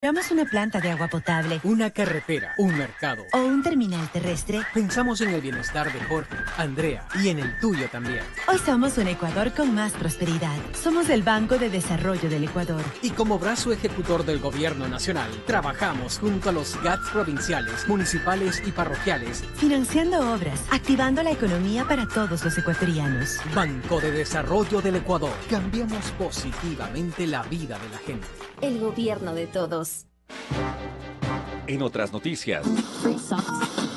Compramos una planta de agua potable, una carretera, un mercado o un terminal terrestre. Pensamos en el bienestar de Jorge, Andrea y en el tuyo también. Hoy somos un Ecuador con más prosperidad. Somos el Banco de Desarrollo del Ecuador. Y como brazo ejecutor del gobierno nacional, trabajamos junto a los GATS provinciales, municipales y parroquiales, financiando obras, activando la economía para todos los ecuatorianos. Banco de Desarrollo del Ecuador. Cambiamos positivamente la vida de la gente. El gobierno de todos. En otras noticias,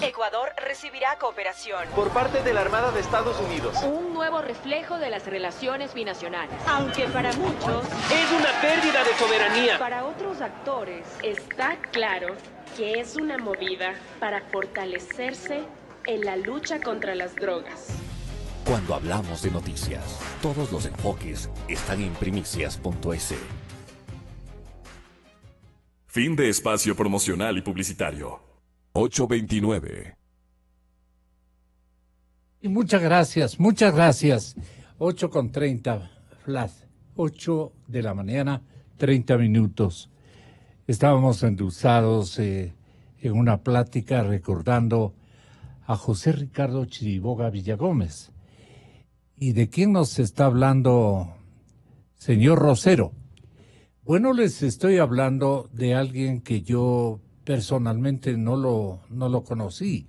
Ecuador recibirá cooperación por parte de la Armada de Estados Unidos. Un nuevo reflejo de las relaciones binacionales. Aunque para muchos es una pérdida de soberanía. Para otros actores está claro que es una movida para fortalecerse en la lucha contra las drogas. Cuando hablamos de noticias, todos los enfoques están en primicias.es. Fin de espacio promocional y publicitario. 8:29. Y muchas gracias, muchas gracias. 8:30, Flash. 8 de la mañana, 30 minutos. Estábamos endulzados en una plática recordando a José Ricardo Chiriboga Villagómez. ¿Y de quién nos está hablando, señor Rosero? Bueno, les estoy hablando de alguien que yo personalmente no lo conocí,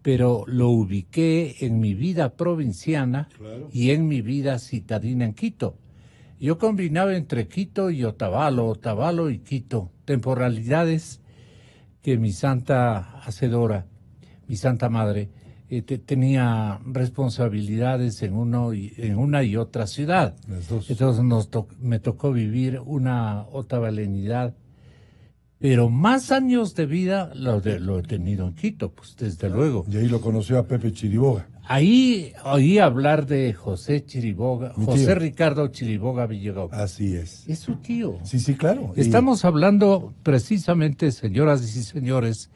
pero lo ubiqué en mi vida provinciana, claro, y en mi vida citadina en Quito. Yo combinaba entre Quito y Otavalo, Otavalo y Quito, temporalidades que mi santa hacedora, mi santa madre, tenía responsabilidades en una y otra ciudad. Entonces me tocó vivir una otavalenidad, pero más años de vida lo he tenido en Quito, pues desde luego. Y ahí lo conoció a Pepe Chiriboga. Ahí oí hablar de José Chiriboga, José Ricardo Chiriboga Villagómez. Así es. Es su tío. Sí, claro. Estamos hablando precisamente, señoras y señores,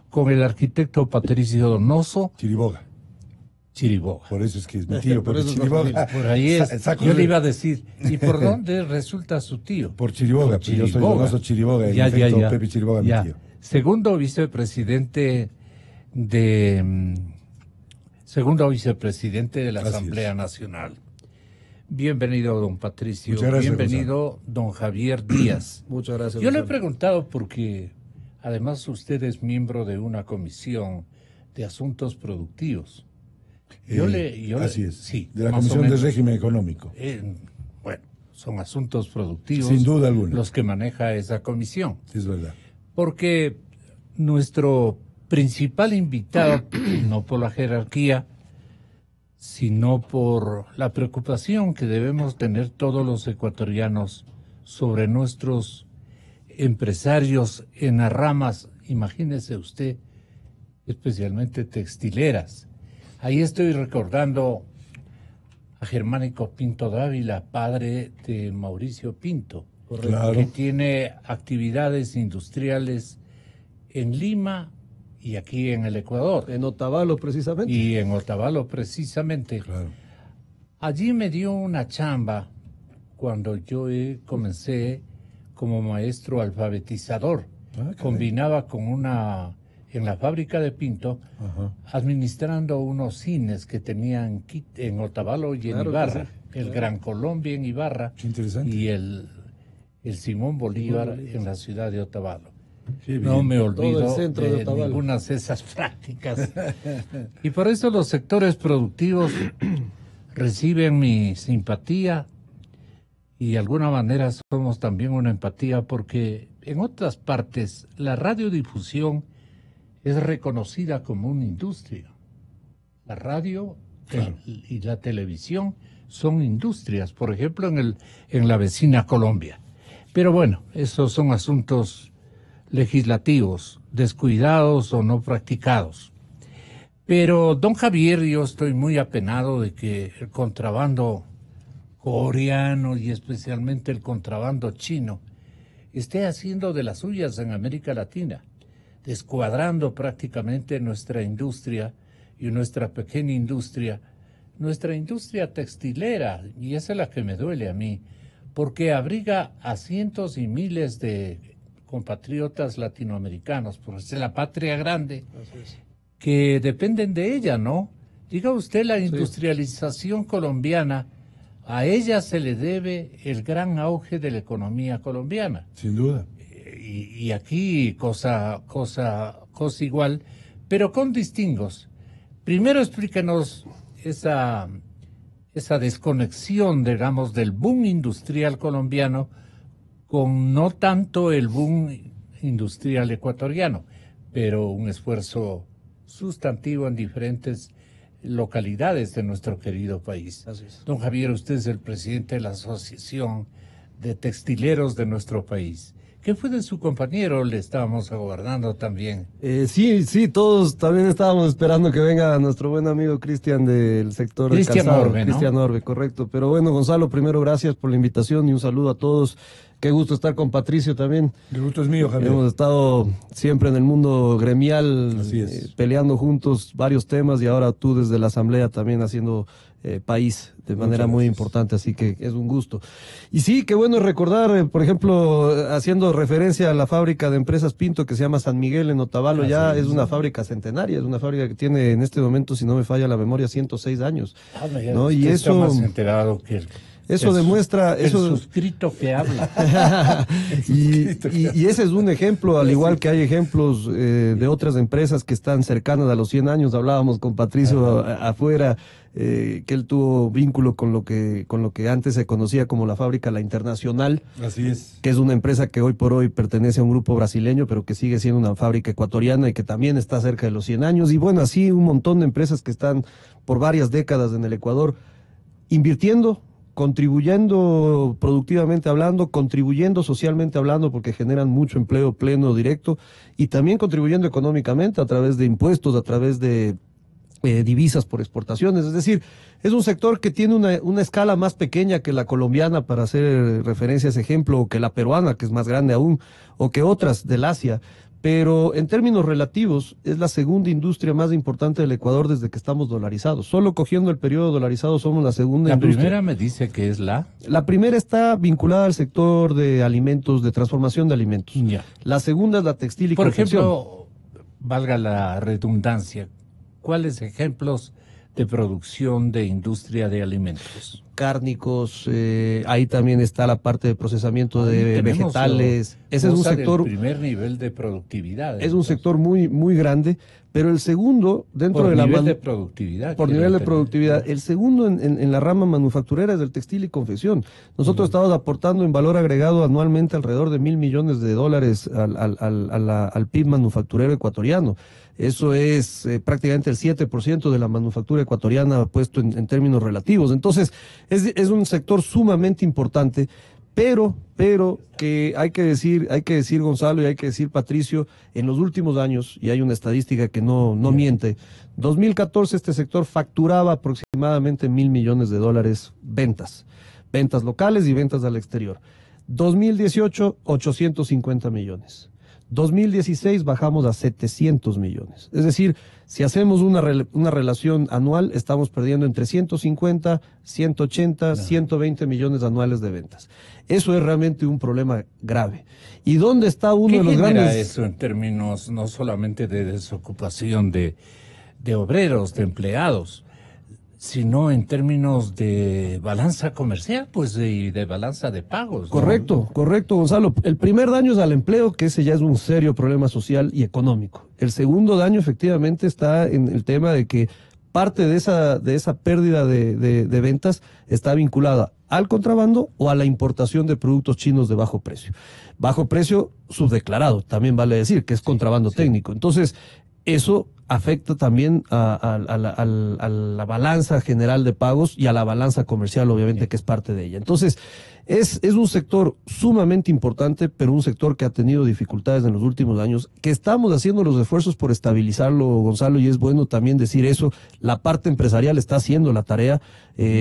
con el arquitecto Patricio Donoso Chiriboga. Por eso es que es mi tío, Pepe Chiriboga. Por ahí es. Yo le iba a decir, ¿y por dónde resulta su tío? Por Chiriboga, pues yo soy Donoso Chiriboga, ya. Pepe Chiriboga, mi tío. Segundo vicepresidente de la Asamblea Nacional. Bienvenido, don Patricio. Muchas gracias. Bienvenido, don Javier Díaz. Muchas gracias. Yo le he preguntado porque además usted es miembro de una comisión de asuntos productivos. Así es. Sí, de la Comisión de Régimen Económico. Bueno, son asuntos productivos. Sin duda alguna. Los que maneja esa comisión. Es verdad. Porque nuestro principal invitado, no por la jerarquía, sino por la preocupación que debemos tener todos los ecuatorianos sobre nuestros empresarios en las ramas, imagínese usted, especialmente textileras. Ahí estoy recordando a Germánico Pinto Dávila, padre de Mauricio Pinto, claro, que tiene actividades industriales en Lima y aquí en el Ecuador. En Otavalo, precisamente. Claro. Allí me dio una chamba cuando yo comencé como maestro alfabetizador. Combinaba con en la fábrica de Pinto, administrando unos cines que tenían en Otavalo y en Ibarra, el Gran Colombia en Ibarra y el Simón Bolívar en la ciudad de Otavalo. No me olvido de ninguna de esas prácticas. Y por eso los sectores productivos reciben mi simpatía y de alguna manera somos también una empatía porque en otras partes la radiodifusión es reconocida como una industria. La radio y la televisión son industrias, por ejemplo en la vecina Colombia. Pero bueno, esos son asuntos legislativos, descuidados o no practicados. Pero, don Javier, yo estoy muy apenado de que el contrabando coreano y especialmente el contrabando chino esté haciendo de las suyas en América Latina, descuadrando prácticamente nuestra industria y nuestra pequeña industria, nuestra industria textilera, y esa es la que me duele a mí, porque abriga a cientos y miles de compatriotas latinoamericanos, porque es la patria grande, que dependen de ella, ¿no? Diga usted, la industrialización colombiana, a ella se le debe el gran auge de la economía colombiana. Sin duda. Y aquí cosa igual, pero con distingos. Primero explíquenos esa desconexión, digamos, del boom industrial colombiano con no tanto el boom industrial ecuatoriano, pero un esfuerzo sustantivo en diferentes localidades de nuestro querido país. Así es. Don Javier, usted es el presidente de la Asociación de Textileros de nuestro país. ¿Qué fue de su compañero? Le estábamos aguardando también. Sí, todos también estábamos esperando que venga nuestro buen amigo Cristian del sector de calzado. Orbe, ¿no? Cristian Orbe, correcto. Pero bueno, Gonzalo, primero gracias por la invitación y un saludo a todos. Qué gusto estar con Patricio también. El gusto es mío, Javier. Hemos estado siempre en el mundo gremial, Así es. peleando juntos varios temas y ahora tú desde la Asamblea también haciendo país de manera muy importante, así que es un gusto. Y sí, qué bueno recordar, por ejemplo, haciendo referencia a la fábrica de empresas Pinto que se llama San Miguel en Otavalo, ya es una fábrica centenaria, es una fábrica que tiene en este momento, si no me falla la memoria, 106 años. ¿No? Y eso está más enterado que eso demuestra el suscrito que habla. y ese es un ejemplo, al igual que hay ejemplos de otras empresas que están cercanas a los 100 años. Hablábamos con Patricio afuera, que él tuvo vínculo con lo que antes se conocía como la fábrica La Internacional. Así es. Que es una empresa que hoy por hoy pertenece a un grupo brasileño, pero que sigue siendo una fábrica ecuatoriana y que también está cerca de los 100 años. Y bueno, así un montón de empresas que están por varias décadas en el Ecuador invirtiendo, contribuyendo productivamente hablando, contribuyendo socialmente hablando, porque generan mucho empleo pleno, directo, y también contribuyendo económicamente a través de impuestos, a través de divisas por exportaciones. Es decir, es un sector que tiene una escala más pequeña que la colombiana, para hacer referencia a ese ejemplo, o que la peruana, que es más grande aún, o que otras del Asia. Pero en términos relativos es la segunda industria más importante del Ecuador desde que estamos dolarizados. Solo cogiendo el periodo dolarizado somos la segunda industria. La primera me dice que es la... La primera está vinculada al sector de alimentos, de transformación de alimentos. Ya. La segunda es la textil y Por confección. ejemplo, valga la redundancia, ¿cuáles ejemplos de producción de industria de alimentos? Cárnicos, ahí también está la parte de procesamiento de vegetales. Ese es un sector, primer nivel de productividad. Es un sector muy, muy grande, pero el segundo, dentro de la nivel de productividad. Por nivel de productividad. El segundo en la rama manufacturera es del textil y confección. Nosotros estamos aportando en valor agregado anualmente alrededor de $1.000 millones al PIB manufacturero ecuatoriano. Eso es prácticamente el 7% de la manufactura ecuatoriana puesto en términos relativos. Entonces, es un sector sumamente importante, pero que hay que decir Gonzalo y hay que decir Patricio, en los últimos años, y hay una estadística que no miente, 2014 este sector facturaba aproximadamente $1.000 millones ventas locales y ventas al exterior. 2018, 850 millones. 2016 bajamos a 700 millones. Es decir, si hacemos una relación anual, estamos perdiendo entre 150, 180, 120 millones anuales de ventas. Eso es realmente un problema grave. ¿Y dónde está uno de los grandes? ¿Qué genera eso en términos no solamente de desocupación de obreros, de empleados, sino en términos de balanza comercial, pues, y de balanza de pagos, ¿no? Correcto, Gonzalo. El primer daño es al empleo, que ese ya es un serio problema social y económico. El segundo daño, efectivamente, está en el tema de que parte de esa pérdida de ventas está vinculada al contrabando o a la importación de productos chinos de bajo precio. Bajo precio subdeclarado, también vale decir, que es contrabando técnico. Entonces, eso afecta también a la balanza general de pagos y a la balanza comercial, obviamente, que es parte de ella. Entonces, es un sector sumamente importante, pero un sector que ha tenido dificultades en los últimos años, que estamos haciendo los esfuerzos por estabilizarlo, Gonzalo, y es bueno también decir eso. La parte empresarial está haciendo la tarea.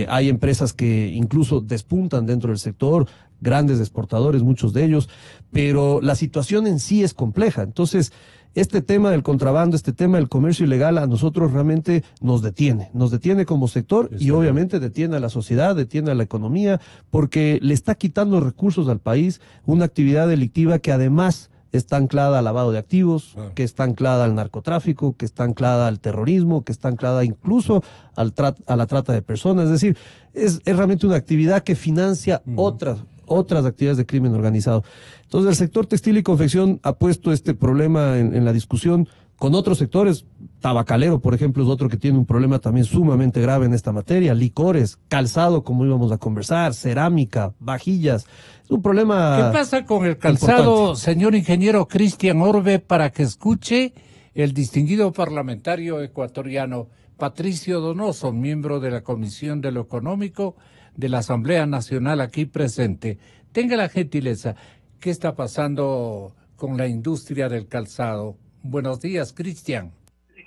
Hay empresas que incluso despuntan dentro del sector, grandes exportadores, muchos de ellos, pero la situación en sí es compleja. Entonces, este tema del contrabando, este tema del comercio ilegal a nosotros realmente nos detiene como sector y obviamente detiene a la sociedad, detiene a la economía, porque le está quitando recursos al país, una actividad delictiva que además está anclada al lavado de activos, que está anclada al narcotráfico, que está anclada al terrorismo, que está anclada incluso a la trata de personas. Es decir, es realmente una actividad que financia otras actividades de crimen organizado. Entonces, el sector textil y confección ha puesto este problema en la discusión con otros sectores. Tabacalero, por ejemplo, es otro que tiene un problema también sumamente grave en esta materia. Licores, calzado, como íbamos a conversar, cerámica, vajillas. Es un problema. ¿Qué pasa con el calzado, importante, señor ingeniero Cristian Orbe, para que escuche el distinguido parlamentario ecuatoriano Patricio Donoso, miembro de la Comisión de lo Económico de la Asamblea Nacional aquí presente? Tenga la gentileza. ¿Qué está pasando con la industria del calzado? Buenos días, Cristian.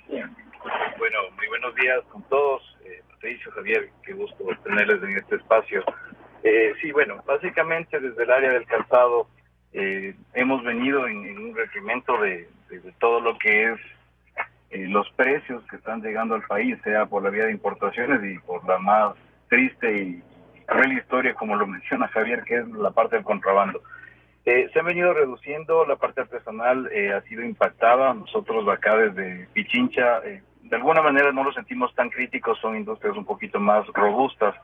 Bueno, muy buenos días con todos. Patricio, Javier, qué gusto tenerles en este espacio. Sí, bueno, básicamente desde el área del calzado hemos venido en un regimiento de todo lo que es los precios que están llegando al país, sea por la vía de importaciones y por la más triste y cruel historia, como lo menciona Javier, que es la parte del contrabando. Se han venido reduciendo, la parte artesanal ha sido impactada. Nosotros acá desde Pichincha, de alguna manera no los sentimos tan críticos, son industrias un poquito más robustas,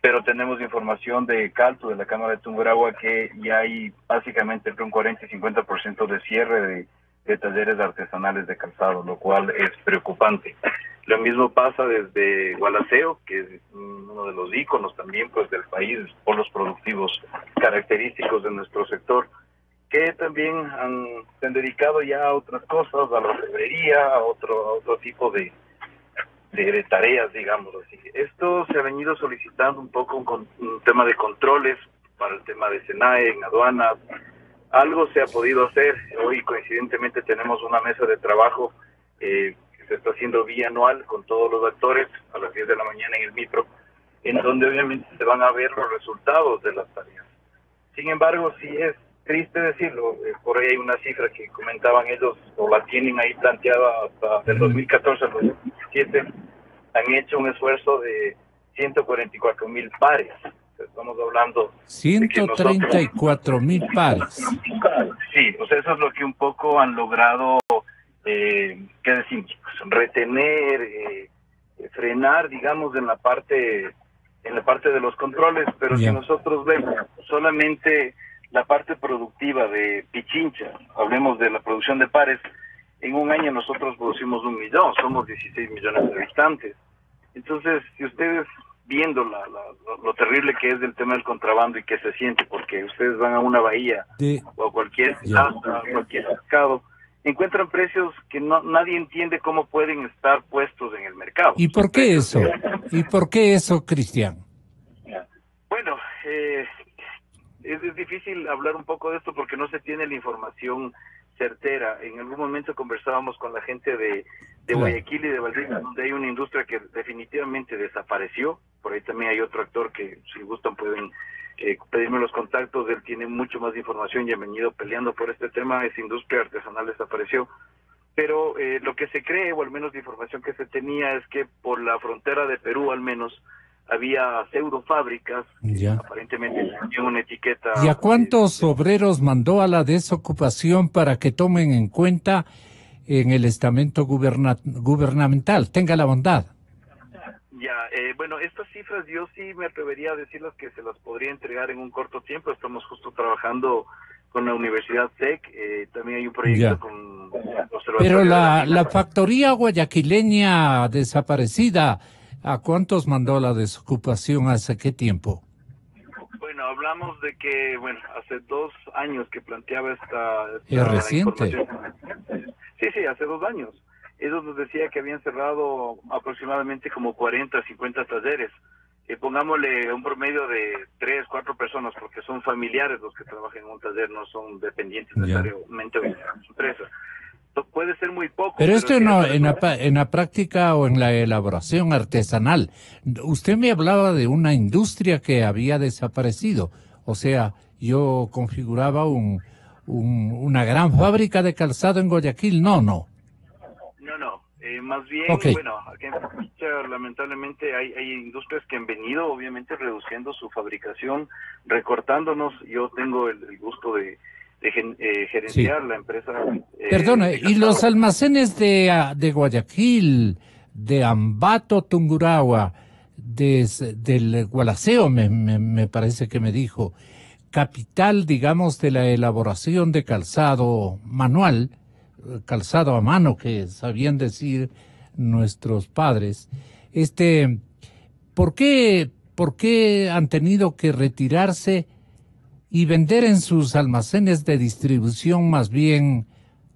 pero tenemos información de Caltu, de la Cámara de Tungurahua, que ya hay básicamente entre un 40 y 50% de cierre de talleres artesanales de calzado, lo cual es preocupante. Lo mismo pasa desde Gualaceo, que es uno de los íconos también pues del país, por los productivos característicos de nuestro sector, que también se han dedicado ya a otras cosas, a la orfebrería, a otro tipo de tareas, digamos así. Esto se ha venido solicitando un poco un tema de controles para el tema de SENAE, en aduanas. Algo se ha podido hacer. Hoy coincidentemente tenemos una mesa de trabajo que se está haciendo bianual con todos los actores a las 10 de la mañana en el Mitro, en donde obviamente se van a ver los resultados de las tareas. Sin embargo, sí es triste decirlo, por ahí hay una cifra que comentaban ellos, o la tienen ahí planteada hasta del 2014 al 2017, han hecho un esfuerzo de 144,000 pares. Estamos hablando 134,000 pares. Sí, pues eso es lo que un poco han logrado, ¿qué decimos? Retener, frenar, digamos, en la parte de los controles, pero si nosotros vemos solamente la parte productiva de Pichincha, hablemos de la producción de pares, en un año nosotros producimos 1 millón, somos 16 millones de habitantes. Entonces, si ustedes viendo lo terrible que es el tema del contrabando y que se siente, porque ustedes van a una bahía o a cualquier plaza, cualquier mercado, encuentran precios que nadie entiende cómo pueden estar puestos en el mercado. ¿Y por qué eso? ¿Y por qué eso, Cristian? Bueno, es difícil hablar un poco de esto porque no se tiene la información certera. En algún momento conversábamos con la gente de Guayaquil y de Valdivia, donde hay una industria que definitivamente desapareció. Por ahí también hay otro actor que, si gustan, pueden pedirme los contactos. Él tiene mucho más información y ha venido peleando por este tema. Esa industria artesanal desapareció. Pero lo que se cree, o al menos la información que se tenía, es que por la frontera de Perú, al menos, había pseudofábricas que aparentemente tenían una etiqueta. ¿Y a cuántos obreros mandó a la desocupación para que tomen en cuenta en el estamento gubernamental? Tenga la bondad. Bueno, estas cifras yo sí me atrevería a decirles que se las podría entregar en un corto tiempo. Estamos justo trabajando con la Universidad SEC, también hay un proyecto con Pero la factoría guayaquileña desaparecida, ¿a cuántos mandó la desocupación? ¿Hace qué tiempo? Bueno, hablamos de que, hace 2 años que planteaba esta ¿Es reciente? Sí, hace 2 años. Ellos nos decía que habían cerrado aproximadamente como 40, 50 talleres. Pongámosle un promedio de 3, 4 personas, porque son familiares los que trabajan en un taller, no son dependientes necesariamente de la empresa. Puede ser muy poco. Pero esto no, en la práctica o en la elaboración artesanal. Usted me hablaba de una industria que había desaparecido. O sea, yo configuraba una gran fábrica de calzado en Guayaquil. No. Más bien, aquí en Pichincha lamentablemente hay industrias que han venido obviamente reduciendo su fabricación, recortándonos. Yo tengo el gusto de gerenciar la empresa. Perdona, ¿y los almacenes de Guayaquil, de Ambato, Tungurahua, del Gualaceo, me parece que me dijo, capital, digamos, de la elaboración de calzado manual, calzado a mano, que sabían decir nuestros padres, ¿por qué han tenido que retirarse y vender en sus almacenes de distribución más bien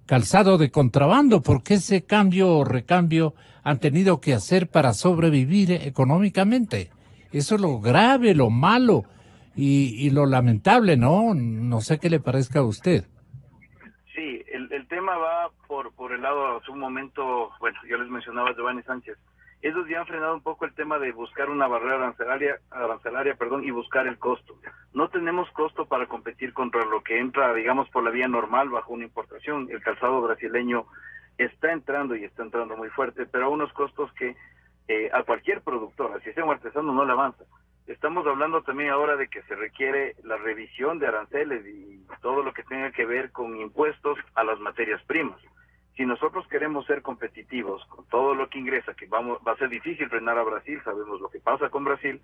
calzado de contrabando? ¿Por qué ese cambio o recambio han tenido que hacer para sobrevivir económicamente? Eso es lo grave, lo malo y lo lamentable, ¿no? No sé qué le parezca a usted. Sí, el tema va por el lado, hace un momento, bueno, yo les mencionaba a Giovanni Sánchez, ellos ya han frenado un poco el tema de buscar una barrera arancelaria, y buscar el costo. No tenemos costo para competir contra lo que entra, digamos, por la vía normal bajo una importación. El calzado brasileño está entrando y está entrando muy fuerte, pero a unos costos que a cualquier productor, así sea un artesano, no le avanza. Estamos hablando también ahora de que se requiere la revisión de aranceles y todo lo que tenga que ver con impuestos a las materias primas. Si nosotros queremos ser competitivos con todo lo que ingresa, que va a ser difícil frenar a Brasil, sabemos lo que pasa con Brasil,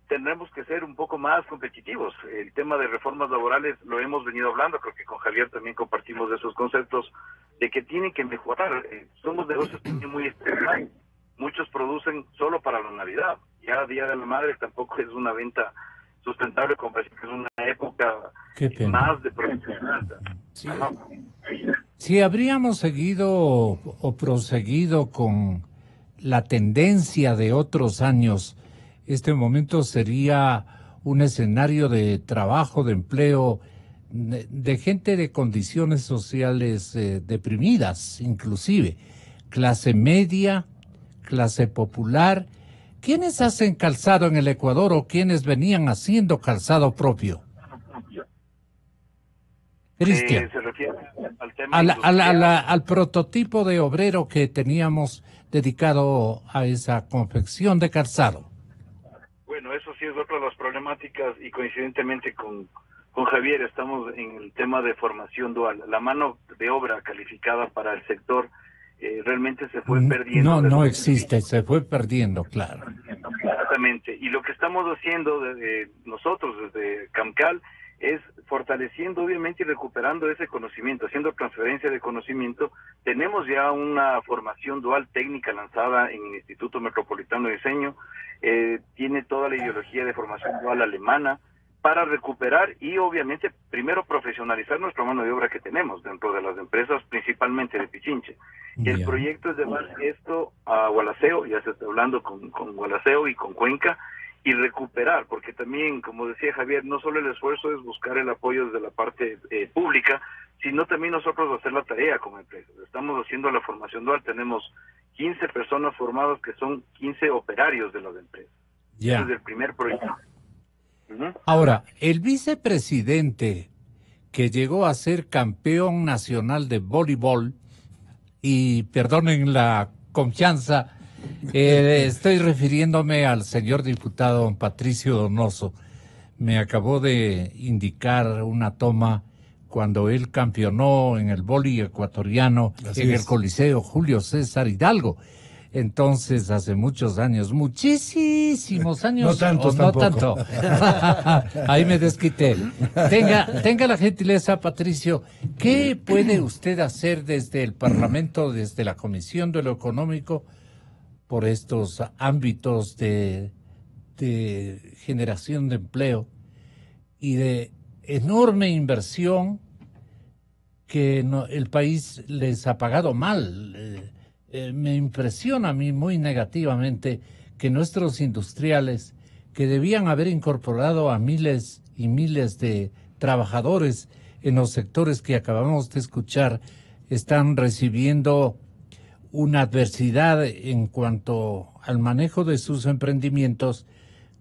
tendremos que ser un poco más competitivos. El tema de reformas laborales lo hemos venido hablando, creo que con Javier también compartimos esos conceptos, de que tienen que mejorar. Somos negocios muy estresantes. Muchos producen solo para la Navidad. Ya Día de la Madre tampoco es una venta sustentable, como parece que es una época más de producción alta. Sí. Si habríamos seguido o proseguido con la tendencia de otros años, este momento sería un escenario de trabajo, de empleo, de gente de condiciones sociales deprimidas, inclusive, clase media, clase popular. ¿Quiénes hacen calzado en el Ecuador o quiénes venían haciendo calzado propio? Cristian, se refiere al tema al prototipo de obrero que teníamos dedicado a esa confección de calzado. Bueno, eso sí es otra de las problemáticas y coincidentemente con Javier estamos en el tema de formación dual. La mano de obra calificada para el sector realmente se fue perdiendo. No existe, se fue perdiendo, claro. Exactamente. Y lo que estamos haciendo nosotros desde CAMCAL es fortaleciendo obviamente y recuperando ese conocimiento, haciendo transferencia de conocimiento. Tenemos ya una formación dual técnica lanzada en el Instituto Metropolitano de Diseño, tiene toda la ideología de formación dual alemana para recuperar y obviamente primero profesionalizar nuestra mano de obra que tenemos dentro de las empresas, principalmente de Pichinche. El proyecto es llevar esto a Gualaceo, ya se está hablando con Gualaceo y con Cuenca, y recuperar, porque también, como decía Javier, no solo el esfuerzo es buscar el apoyo desde la parte pública, sino también nosotros hacer la tarea como empresa. Estamos haciendo la formación dual, tenemos 15 personas formadas que son 15 operarios de las empresas. Ese es el primer proyecto. Ahora, el vicepresidente que llegó a ser campeón nacional de voleibol, y perdonen la confianza, estoy refiriéndome al señor diputado don Patricio Donoso. Me acabó de indicar una toma cuando él campeonó en el vóley ecuatoriano en el Coliseo Julio César Hidalgo. Entonces, hace muchos años, muchísimos años. No tantos no tampoco. tanto. Ahí me desquité. Tenga la gentileza, Patricio. ¿Qué puede usted hacer desde el Parlamento, desde la Comisión de lo Económico, por estos ámbitos de generación de empleo y de enorme inversión que el país les ha pagado mal? Me impresiona a mí muy negativamente que nuestros industriales, que debían haber incorporado a miles y miles de trabajadores en los sectores que acabamos de escuchar, están recibiendo una adversidad en cuanto al manejo de sus emprendimientos.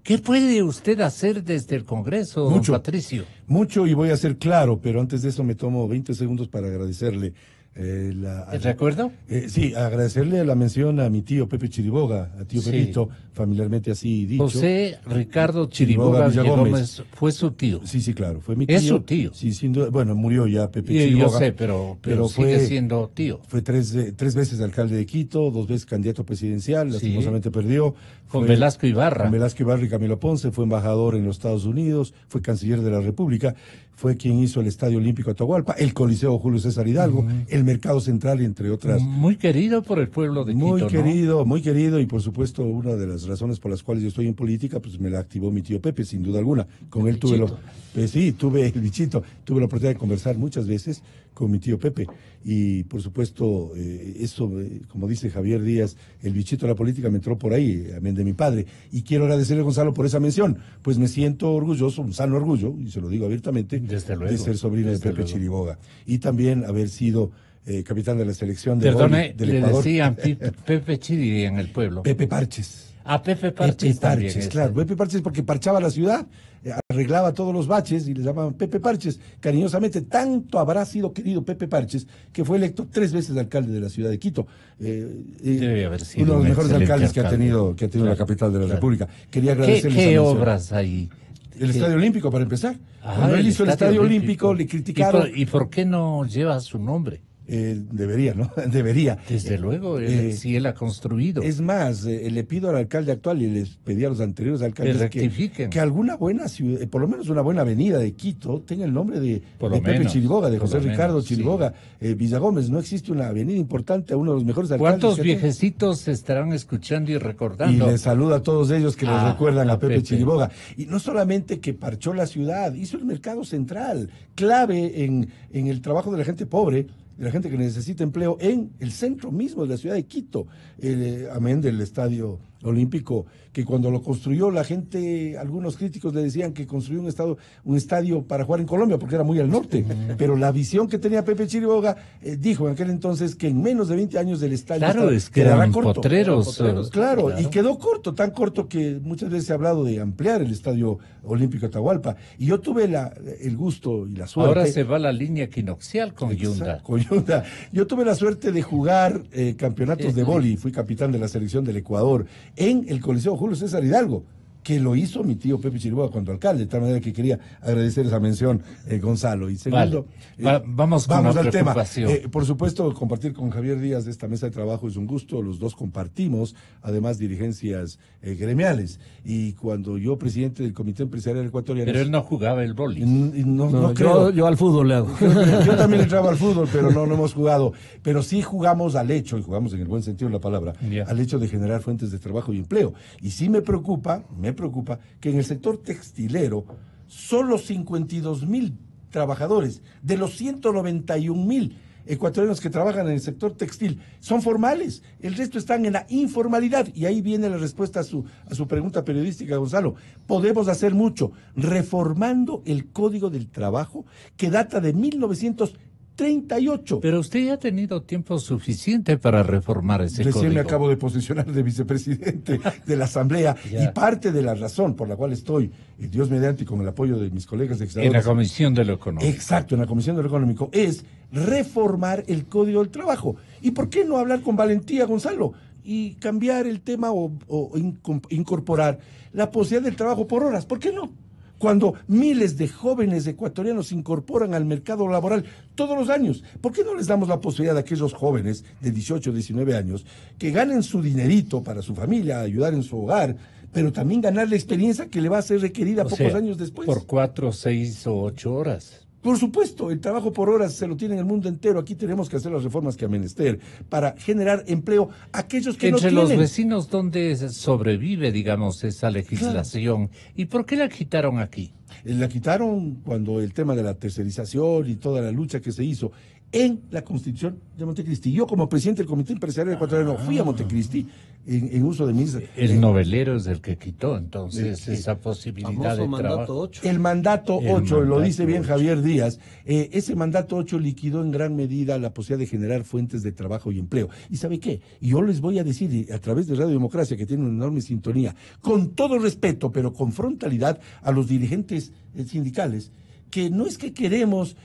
¿Qué puede usted hacer desde el Congreso, don Patricio? Mucho, y voy a ser claro, pero antes de eso me tomo 20 segundos para agradecerle ¿El recuerdo? Sí, agradecerle la mención a mi tío Pepe Chiriboga, a tío Pepito, familiarmente así dicho. José Ricardo Chiriboga Villagómez fue su tío. Sí, claro, fue mi tío. Es su tío. Sí, sin duda. Bueno, murió ya Pepe Chiriboga. Yo sé, pero sigue siendo tío. Fue tres veces alcalde de Quito, 2 veces candidato presidencial, lastimosamente perdió. Con Velasco Ibarra. Con Velasco Ibarra y Camilo Ponce, fue embajador en los Estados Unidos, fue canciller de la República, fue quien hizo el Estadio Olímpico Atahualpa, el Coliseo Julio César Hidalgo, el Mercado Central, entre otras. Muy querido por el pueblo de Quito, muy querido, y por supuesto una de las razones por las cuales yo estoy en política, pues me la activó mi tío Pepe, sin duda alguna. Con él tuve tuve el bichito, tuve la oportunidad de conversar muchas veces con mi tío Pepe, y por supuesto como dice Javier Díaz, el bichito de la política me entró por ahí, amén de mi padre, y quiero agradecerle, Gonzalo, por esa mención, pues me siento orgulloso, un sano orgullo, y se lo digo abiertamente, de ser sobrino de Pepe Chiriboga, y también haber sido capitán de la selección de vóley del Ecuador. Le decían Pepe Chiri en el pueblo. Pepe Parches. Pepe Parches también. Claro, Pepe Parches porque parchaba la ciudad, arreglaba todos los baches y le llamaban Pepe Parches, cariñosamente. Tanto habrá sido querido Pepe Parches que fue electo 3 veces alcalde de la ciudad de Quito. Debe haber sido uno de los mejores alcaldes que ha tenido la capital de la República. Quería agradecerle. ¿Qué obras hay? El Estadio Olímpico, para empezar. Cuando él hizo el Estadio Olímpico, le criticaron. ¿Y por qué no lleva su nombre? Debería, ¿no? Debería. Desde luego, si él ha construido. Es más, le pido al alcalde actual y les pedí a los anteriores alcaldes que alguna buena ciudad, por lo menos una buena avenida de Quito, tenga el nombre de Pepe Chiriboga, de José Ricardo Chiriboga Villagómez. No existe una avenida importante a uno de los mejores alcaldes. ¿Cuántos viejecitos estarán escuchando y recordando? Y les saluda a todos ellos que les recuerdan a Pepe Chiriboga. Y no solamente que parchó la ciudad, hizo el mercado central, clave en el trabajo de la gente pobre, de la gente que necesita empleo en el centro mismo de la ciudad de Quito, amén del Estadio Olímpico, que cuando lo construyó la gente, algunos críticos le decían que construyó un estadio para jugar en Colombia porque era muy al norte, pero la visión que tenía Pepe Chiriboga dijo en aquel entonces que en menos de 20 años del estadio quedaba corto. Potreros, claro, y quedó corto, tan corto que muchas veces se ha hablado de ampliar el Estadio Olímpico Atahualpa, y yo tuve el gusto y la suerte. Ahora se va la línea equinoccial con Yunda. Yo tuve la suerte de jugar campeonatos de vóley, fui capitán de la selección del Ecuador en el Coliseo Julio César Hidalgo, que lo hizo mi tío Pepe Chiriboga cuando alcalde, de tal manera que quería agradecer esa mención, Gonzalo. Y segundo, vamos al tema. Por supuesto, compartir con Javier Díaz de esta mesa de trabajo es un gusto, los dos compartimos, además dirigencias gremiales, y cuando yo, presidente del Comité Empresarial Ecuatoriano... Pero él no jugaba el vóley. No creo. Yo al fútbol le hago. Yo también entraba al fútbol, pero no hemos jugado. Pero sí jugamos al hecho, y jugamos en el buen sentido de la palabra, al hecho de generar fuentes de trabajo y empleo. Y sí me preocupa que en el sector textilero solo 52,000 trabajadores de los 191,000 ecuatorianos que trabajan en el sector textil son formales, el resto están en la informalidad, y ahí viene la respuesta a su pregunta periodística, Gonzalo. Podemos hacer mucho reformando el Código del Trabajo, que data de 1938. Pero usted ya ha tenido tiempo suficiente para reformar ese código. Recién me acabo de posicionar de vicepresidente de la Asamblea y parte de la razón por la cual estoy, Dios mediante, y con el apoyo de mis colegas legisladores. En la Comisión de lo Económico. Exacto, en la Comisión de lo Económico, es reformar el Código del Trabajo. ¿Y por qué no hablar con valentía, Gonzalo? Y cambiar el tema o incorporar la posibilidad del trabajo por horas. ¿Por qué no? Cuando miles de jóvenes ecuatorianos se incorporan al mercado laboral todos los años, ¿por qué no les damos la posibilidad a aquellos jóvenes de 18 o 19 años que ganen su dinerito para su familia, ayudar en su hogar, pero también ganar la experiencia que le va a ser requerida pocos años después? Por 4, 6 o 8 horas. Por supuesto, el trabajo por horas se lo tiene en el mundo entero. Aquí tenemos que hacer las reformas que a menester para generar empleo a aquellos que no tienen. Entre los vecinos, ¿dónde sobrevive, digamos, esa legislación? Claro. ¿Y por qué la quitaron aquí? La quitaron cuando el tema de la tercerización y toda la lucha que se hizo en la Constitución de Montecristi. Yo, como presidente del Comité Empresarial Ecuatoriano, fui a Montecristi en uso de mis... El novelero es el que quitó, entonces, esa posibilidad de trabajo. 8. El mandato 8, lo dice bien Javier Díaz, ese mandato 8 liquidó en gran medida la posibilidad de generar fuentes de trabajo y empleo. ¿Y sabe qué? Yo les voy a decir, a través de Radio Democracia, que tiene una enorme sintonía, con todo respeto, pero con frontalidad, a los dirigentes sindicales, que no es que queremos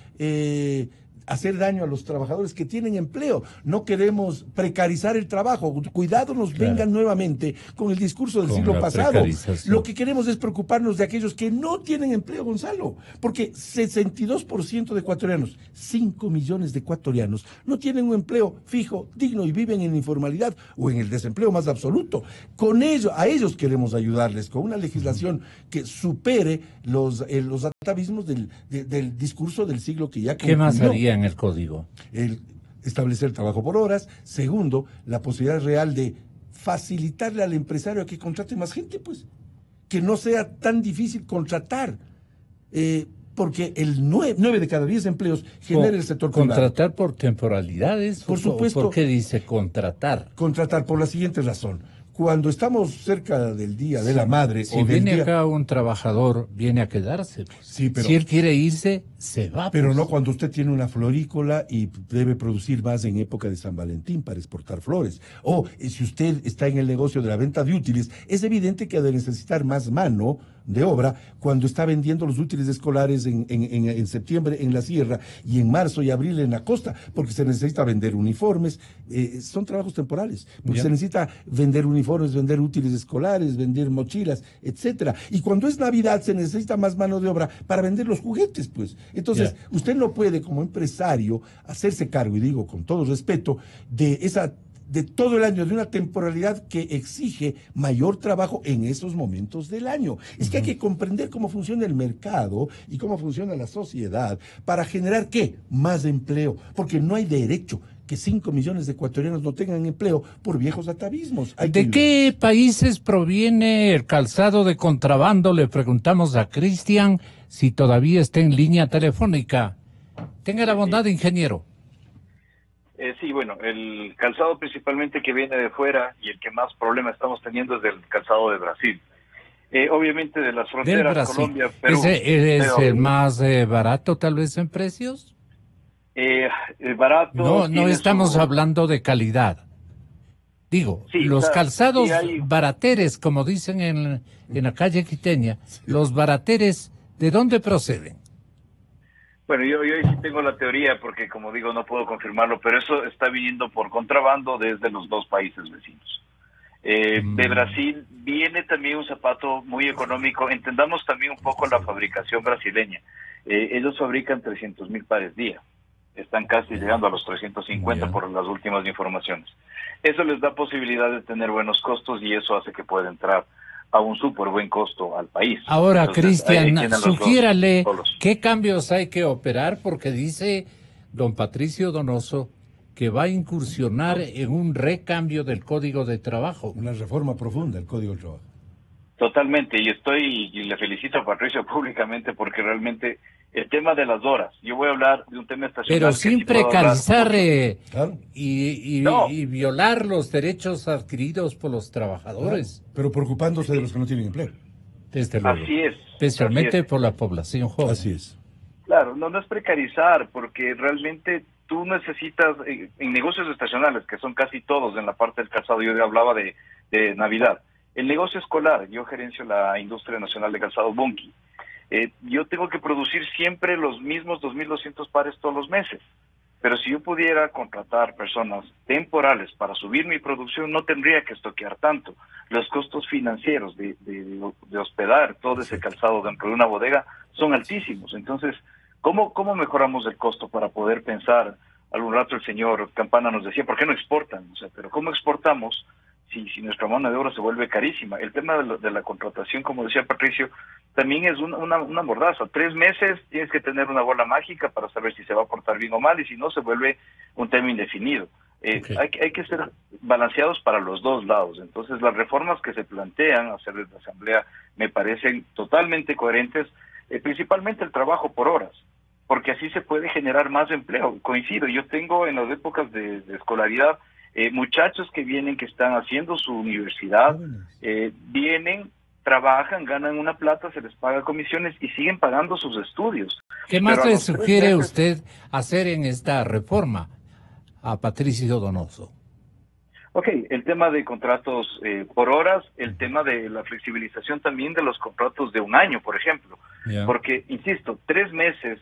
hacer daño a los trabajadores que tienen empleo. No queremos precarizar el trabajo. Cuidado nos vengan nuevamente con el discurso del siglo pasado. Lo que queremos es preocuparnos de aquellos que no tienen empleo, Gonzalo, porque 62% de ecuatorianos, 5 millones de ecuatorianos, no tienen un empleo fijo, digno y viven en la informalidad o en el desempleo más absoluto. Con ello, a ellos queremos ayudarles con una legislación que supere los atavismos del discurso del siglo que ya concluyó. ¿Qué más haría en el código? Establecer el trabajo por horas. Segundo, la posibilidad real de facilitarle al empresario a que contrate más gente, pues. Que no sea tan difícil contratar. Porque el 9 de cada 10 empleos genera el sector privado. ¿Contratar por temporalidades? Por supuesto. ¿Por qué dice contratar? Contratar por la siguiente razón. Cuando estamos cerca del Día de la Madre... Si viene acá un trabajador, viene a quedarse. Pues. Sí, pero, si él quiere irse, se va. Pero pues. no cuando usted tiene una florícola y debe producir más en época de San Valentín para exportar flores. O si usted está en el negocio de la venta de útiles, es evidente que debe necesitar más mano de obra cuando está vendiendo los útiles escolares en septiembre en la sierra y en marzo y abril en la costa, porque se necesita vender uniformes. Son trabajos temporales, porque se necesita vender uniformes, vender útiles escolares, vender mochilas, etcétera. Y cuando es Navidad se necesita más mano de obra para vender los juguetes, pues. Entonces, usted no puede como empresario hacerse cargo, y digo con todo respeto, de todo el año, de una temporalidad que exige mayor trabajo en esos momentos del año. Es que hay que comprender cómo funciona el mercado y cómo funciona la sociedad para generar, ¿qué? Más empleo, porque no hay derecho que 5 millones de ecuatorianos no tengan empleo por viejos atavismos. ¿De qué países proviene el calzado de contrabando? Le preguntamos a Cristian si todavía está en línea telefónica. Tenga la bondad, ingeniero. Sí, bueno, el calzado principalmente que viene de fuera y el que más problemas estamos teniendo es del calzado de Brasil. Obviamente de las fronteras Colombia, Perú. ¿Es el más barato tal vez en precios? Barato. No estamos hablando de calidad. Digo, sí, los calzados barateres, como dicen en la calle quiteña, los barateres, ¿de dónde proceden? Bueno, yo sí tengo la teoría, porque como digo, no puedo confirmarlo, pero eso está viniendo por contrabando desde los dos países vecinos. De Brasil viene también un zapato muy económico. Entendamos también un poco la fabricación brasileña. Ellos fabrican 300,000 pares día. Están casi llegando a los 350 por las últimas informaciones. Eso les da posibilidad de tener buenos costos y eso hace que pueda entrar a un súper buen costo al país. Ahora, Cristian, sugiérale qué cambios hay que operar, porque dice don Patricio Donoso que va a incursionar en un recambio del Código de Trabajo. Una reforma profunda del Código de Trabajo. Totalmente, y le felicito a Patricio públicamente porque realmente el tema de las horas, yo voy a hablar de un tema estacional. Pero sin precarizar y violar los derechos adquiridos por los trabajadores. Claro, pero preocupándose de los que no tienen empleo. Desde luego. Así es. Especialmente por la población joven. Así es. Claro, no es precarizar, porque realmente tú necesitas, en negocios estacionales, que son casi todos en la parte del calzado, yo hablaba de Navidad. El negocio escolar, yo gerencio la Industria Nacional de Calzado Bunky. Yo tengo que producir siempre los mismos 2.200 pares todos los meses. Pero si yo pudiera contratar personas temporales para subir mi producción, no tendría que estoquear tanto. Los costos financieros de hospedar todo ese calzado dentro de una bodega son altísimos. Entonces, ¿cómo mejoramos el costo para poder pensar? Algún rato el señor Campana nos decía, ¿por qué no exportan? O sea, pero ¿cómo exportamos si nuestra mano de obra se vuelve carísima? El tema de la contratación, como decía Patricio, también es una mordaza. 3 meses tienes que tener una bola mágica para saber si se va a portar bien o mal, y si no, se vuelve un tema indefinido. Hay que ser balanceados para los dos lados. Entonces, las reformas que se plantean hacer desde la Asamblea me parecen totalmente coherentes, principalmente el trabajo por horas, porque así se puede generar más empleo. Coincido, yo tengo en las épocas de escolaridad muchachos que vienen, que están haciendo su universidad, vienen, trabajan, ganan una plata, se les paga comisiones y siguen pagando sus estudios. ¿Qué más le sugiere usted hacer en esta reforma a Patricio Donoso? Ok, el tema de contratos por horas, el tema de la flexibilización también de los contratos de un año, por ejemplo, porque, insisto, 3 meses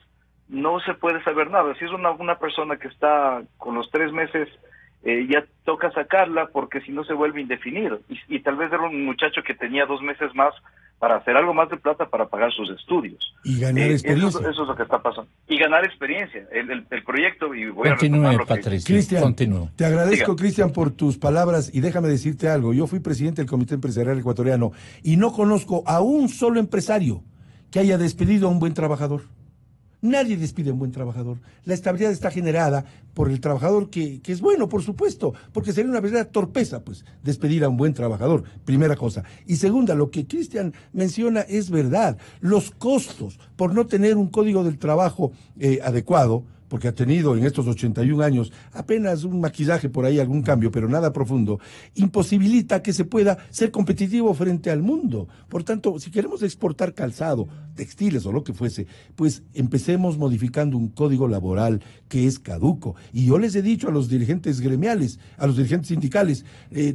no se puede saber nada. Si es una persona que está con los 3 meses, ya toca sacarla porque si no se vuelve indefinido. Y tal vez era un muchacho que tenía 2 meses más para hacer algo más de plata para pagar sus estudios. Y ganar experiencia. Eso es lo que está pasando. Y ganar experiencia. El proyecto, y voy Continúe, a retomar Patricio. Cristian, Continúe. te agradezco, Cristian, por tus palabras y déjame decirte algo. Yo fui presidente del Comité Empresarial Ecuatoriano y no conozco a un solo empresario que haya despedido a un buen trabajador. Nadie despide a un buen trabajador. La estabilidad está generada por el trabajador que es bueno, por supuesto, porque sería una verdadera torpeza, pues, despedir a un buen trabajador, primera cosa. Y segunda, lo que Cristian menciona es verdad. Los costos por no tener un código del trabajo adecuado, porque ha tenido en estos 81 años apenas un maquillaje por ahí, algún cambio, pero nada profundo, imposibilita que se pueda ser competitivo frente al mundo. Por tanto, si queremos exportar calzado, textiles o lo que fuese, pues empecemos modificando un código laboral que es caduco. Y yo les he dicho a los dirigentes gremiales, a los dirigentes sindicales,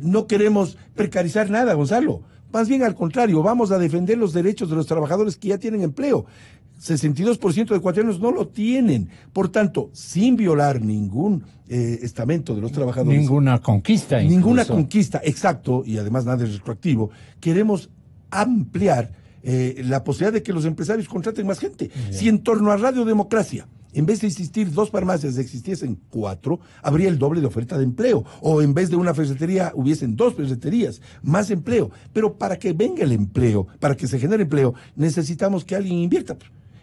no queremos precarizar nada, Gonzalo. Más bien al contrario, vamos a defender los derechos de los trabajadores que ya tienen empleo. 62% de ecuatorianos no lo tienen. Por tanto, sin violar ningún estamento de los trabajadores. Ninguna conquista. Ninguna conquista, exacto, y además nada es retroactivo. Queremos ampliar la posibilidad de que los empresarios contraten más gente. Bien. Si en torno a radiodemocracia, en vez de existir 2 farmacias, existiesen 4, habría el doble de oferta de empleo. O en vez de una ferretería, hubiesen 2 ferreterías, más empleo. Pero para que venga el empleo, para que se genere empleo, necesitamos que alguien invierta.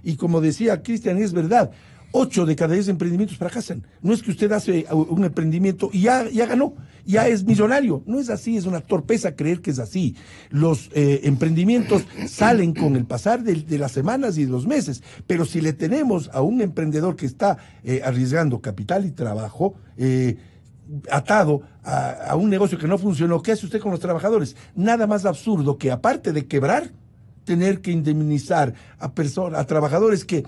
Y como decía Cristian, es verdad, 8 de cada 10 emprendimientos fracasan. No es que usted hace un emprendimiento y ya ganó, ya es millonario. No es así, es una torpeza creer que es así. Los emprendimientos salen con el pasar de las semanas y de los meses, pero si le tenemos a un emprendedor que está arriesgando capital y trabajo, atado a un negocio que no funcionó, ¿qué hace usted con los trabajadores? Nada más absurdo que, aparte de quebrar, tener que indemnizar a trabajadores que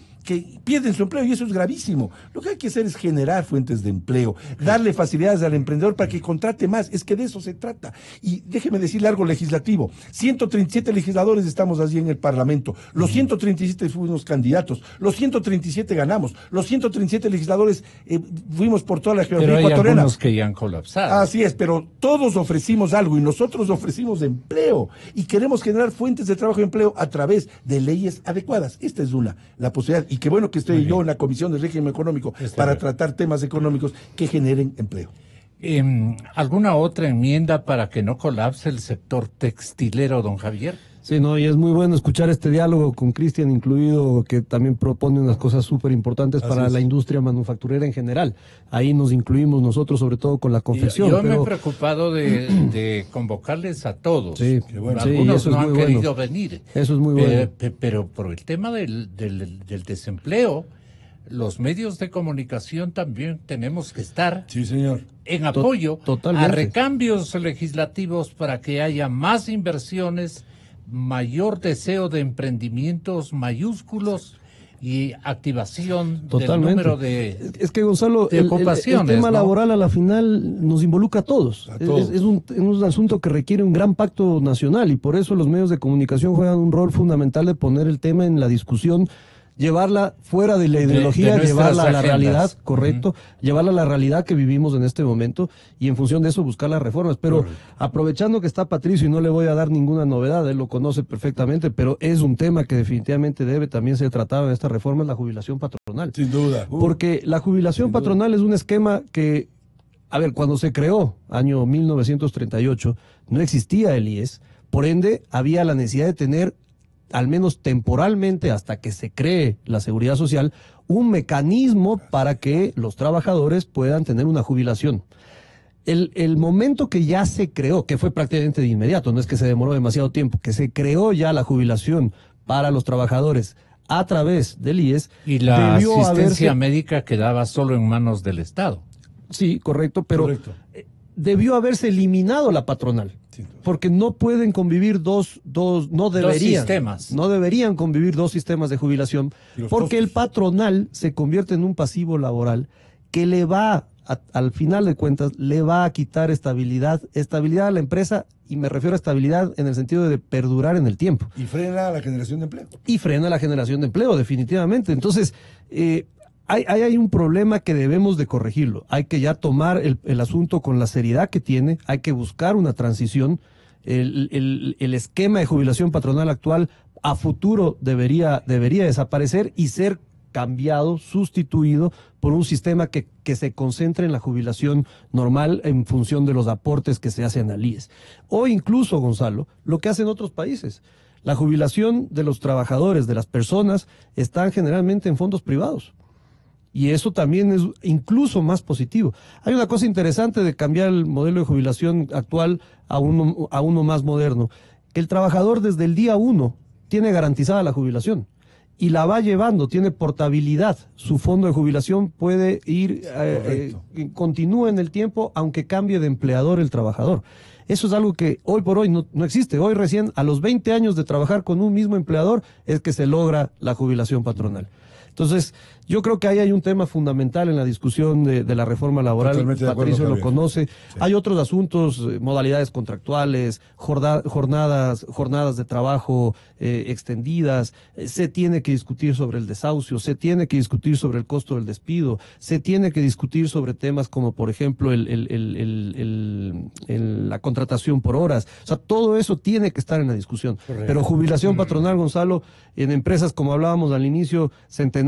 pierden su empleo, y eso es gravísimo. Lo que hay que hacer es generar fuentes de empleo, darle facilidades al emprendedor para que contrate más. Es que de eso se trata. Y déjeme decirle algo legislativo. 137 legisladores estamos allí en el Parlamento. Los 137 fuimos candidatos. Los 137 ganamos. Los 137 legisladores fuimos por toda la geografía ecuatoriana. Pero hay algunos que ya han colapsado. Así es, pero todos ofrecimos algo y nosotros ofrecimos empleo. Y queremos generar fuentes de trabajo y empleo a través de leyes adecuadas. Esta es la posibilidad. Y qué bueno que estoy yo en la Comisión de Régimen Económico para tratar temas económicos que generen empleo. ¿Alguna otra enmienda para que no colapse el sector textilero, don Javier? Sí, no, y es muy bueno escuchar este diálogo con Cristian incluido, que también propone unas cosas súper importantes para la industria manufacturera en general. Ahí nos incluimos nosotros, sobre todo con la confección. Yo me he preocupado de convocarles a todos. Sí, bueno, algunos no han querido venir. Eso es muy bueno. Pero por el tema del desempleo, los medios de comunicación también tenemos que estar en apoyo a recambios legislativos para que haya más inversiones, mayor deseo de emprendimientos mayúsculos y activación del número de Es que, Gonzalo, el tema laboral a la final nos involucra a todos. Es un asunto que requiere un gran pacto nacional y por eso los medios de comunicación juegan un rol fundamental de poner el tema en la discusión, llevarla fuera de la ideología, llevarla a la realidad, correcto, llevarla a la realidad que vivimos en este momento y en función de eso buscar las reformas. Pero aprovechando que está Patricio, y no le voy a dar ninguna novedad, él lo conoce perfectamente, pero es un tema que definitivamente debe también ser tratado en esta reforma, es la jubilación patronal. Sin duda. Porque la jubilación patronal es un esquema que, a ver, cuando se creó, año 1938, no existía el IES, por ende había la necesidad de tener, al menos temporalmente, hasta que se cree la seguridad social, un mecanismo para que los trabajadores puedan tener una jubilación. El momento que ya se creó, que fue prácticamente de inmediato, no es que se demoró demasiado tiempo, que se creó ya la jubilación para los trabajadores a través del IES. Y la asistencia médica quedaba solo en manos del Estado. Sí, correcto, pero debió haberse eliminado la patronal. Porque no pueden convivir no deberían convivir 2 sistemas de jubilación, porque el patronal se convierte en un pasivo laboral que le va al final de cuentas le va a quitar estabilidad a la empresa, y me refiero a estabilidad en el sentido de perdurar en el tiempo. Y frena la generación de empleo. Y frena la generación de empleo, definitivamente. Entonces, hay un problema que debemos de corregirlo. Hay que ya tomar el asunto con la seriedad que tiene, hay que buscar una transición. El esquema de jubilación patronal actual a futuro debería desaparecer y ser cambiado, sustituido por un sistema que se concentre en la jubilación normal en función de los aportes que se hacen al IES. O incluso, Gonzalo, lo que hacen otros países. La jubilación de los trabajadores, de las personas, están generalmente en fondos privados. Y eso también es incluso más positivo. Hay una cosa interesante de cambiar el modelo de jubilación actual a uno más moderno, que el trabajador desde el día 1 tiene garantizada la jubilación y la va llevando, tiene portabilidad. Su fondo de jubilación puede ir, continúa en el tiempo, aunque cambie de empleador el trabajador. Eso es algo que hoy por hoy no existe. Hoy recién, a los 20 años de trabajar con un mismo empleador, es que se logra la jubilación patronal. Entonces, yo creo que ahí hay un tema fundamental en la discusión de la reforma laboral. Patricio lo conoce. Sí. Hay otros asuntos, modalidades contractuales, jornadas de trabajo extendidas. Se tiene que discutir sobre el desahucio, se tiene que discutir sobre el costo del despido, se tiene que discutir sobre temas como, por ejemplo, la contratación por horas. O sea, todo eso tiene que estar en la discusión. Correcto. Pero jubilación patronal, Gonzalo, en empresas, como hablábamos al inicio, centenarias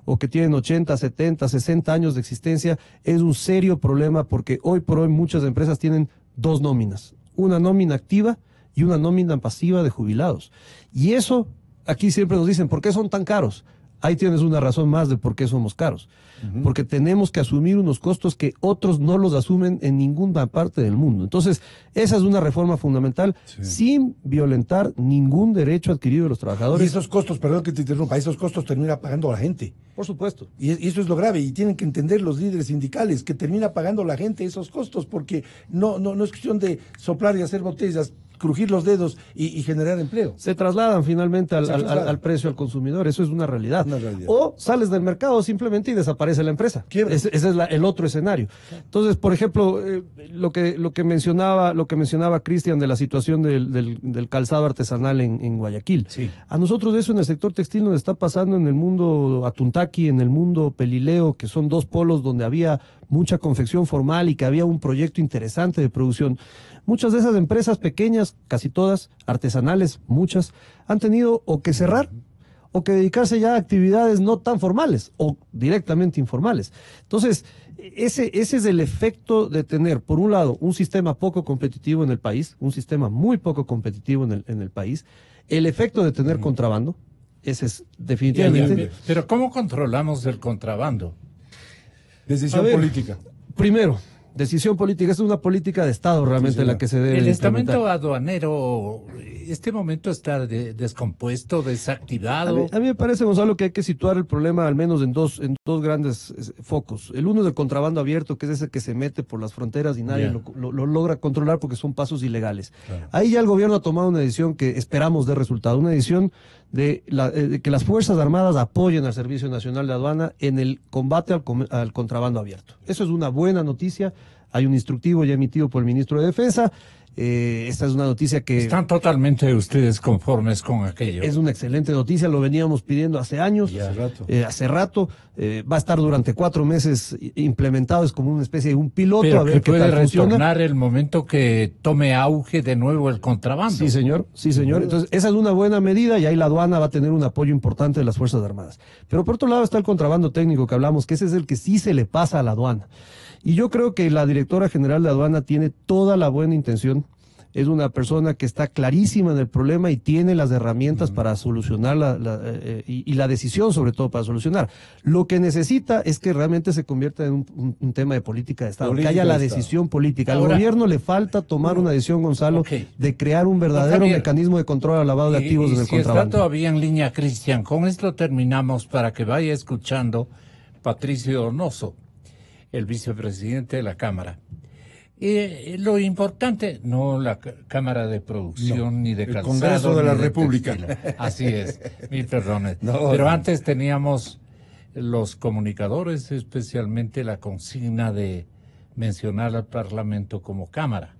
o que tienen 80, 70, 60 años de existencia, es un serio problema, porque hoy por hoy muchas empresas tienen dos nóminas, una nómina activa y una nómina pasiva de jubilados. Y eso, aquí siempre nos dicen, ¿por qué son tan caros? Ahí tienes una razón más de por qué somos caros. Porque tenemos que asumir unos costos que otros no los asumen en ninguna parte del mundo. Entonces, esa es una reforma fundamental, sin violentar ningún derecho adquirido de los trabajadores. Y esos costos, perdón que te interrumpa, esos costos termina pagando la gente. Por supuesto. Y eso es lo grave, y tienen que entender los líderes sindicales que termina pagando la gente esos costos, porque no es cuestión de soplar y hacer botellas, crujir los dedos y generar empleo. Se trasladan finalmente al precio al consumidor, eso es una realidad. O sales del mercado simplemente y desaparece la empresa. Ese es el otro escenario. Entonces, por ejemplo, lo que mencionaba Cristian de la situación del calzado artesanal en Guayaquil. Sí. A nosotros eso en el sector textil nos está pasando en el mundo Atuntaqui, en el mundo Pelileo, que son dos polos donde había mucha confección formal y que había un proyecto interesante de producción. Muchas de esas empresas pequeñas, casi todas, artesanales, muchas, han tenido o que cerrar o que dedicarse ya a actividades no tan formales o directamente informales. Entonces, ese es el efecto de tener, por un lado, un sistema poco competitivo en el país, un sistema muy poco competitivo en el país, el efecto de tener contrabando, ese es definitivamente. Pero ¿cómo controlamos el contrabando? Decisión política. Primero, decisión política, es una política de Estado realmente la que se debe. El estamento aduanero, este momento está descompuesto, desactivado. A mí me parece, Gonzalo, que hay que situar el problema al menos en dos grandes focos. El uno es el contrabando abierto, que es ese que se mete por las fronteras y nadie lo logra controlar porque son pasos ilegales. Claro. Ahí ya el gobierno ha tomado una decisión que esperamos dé resultado, una decisión de que las Fuerzas Armadas apoyen al Servicio Nacional de Aduana en el combate al contrabando abierto. Eso es una buena noticia. Hay un instructivo ya emitido por el ministro de Defensa. Esta es una noticia que... ¿Están totalmente ustedes conformes con aquello? Es una excelente noticia, lo veníamos pidiendo hace años. Hace rato. Va a estar durante 4 meses implementado, es como una especie de un piloto. Pero a ver que qué puede tal funciona. retornar el momento que tome auge de nuevo el contrabando. Sí, señor. Sí, señor. Entonces, esa es una buena medida y ahí la aduana va a tener un apoyo importante de las Fuerzas Armadas. Pero por otro lado está el contrabando técnico que hablamos, que ese es el que sí se le pasa a la aduana. Y yo creo que la directora general de aduana tiene toda la buena intención. Es una persona que está clarísima en el problema y tiene las herramientas para solucionar y la decisión sobre todo para solucionar. Lo que necesita es que realmente se convierta en un tema de política de Estado, que haya la decisión política. Al gobierno le falta tomar una decisión, Gonzalo, de crear un verdadero mecanismo de control al lavado de activos en el contrabando. Está todavía en línea, Cristian, con esto terminamos para que vaya escuchando Patricio Donoso, el vicepresidente de la Cámara. Lo importante, no la Cámara de Producción ni de Calzado. El Congreso de la República. Así es, mil perdones. Pero antes teníamos los comunicadores, especialmente la consigna de mencionar al Parlamento como Cámara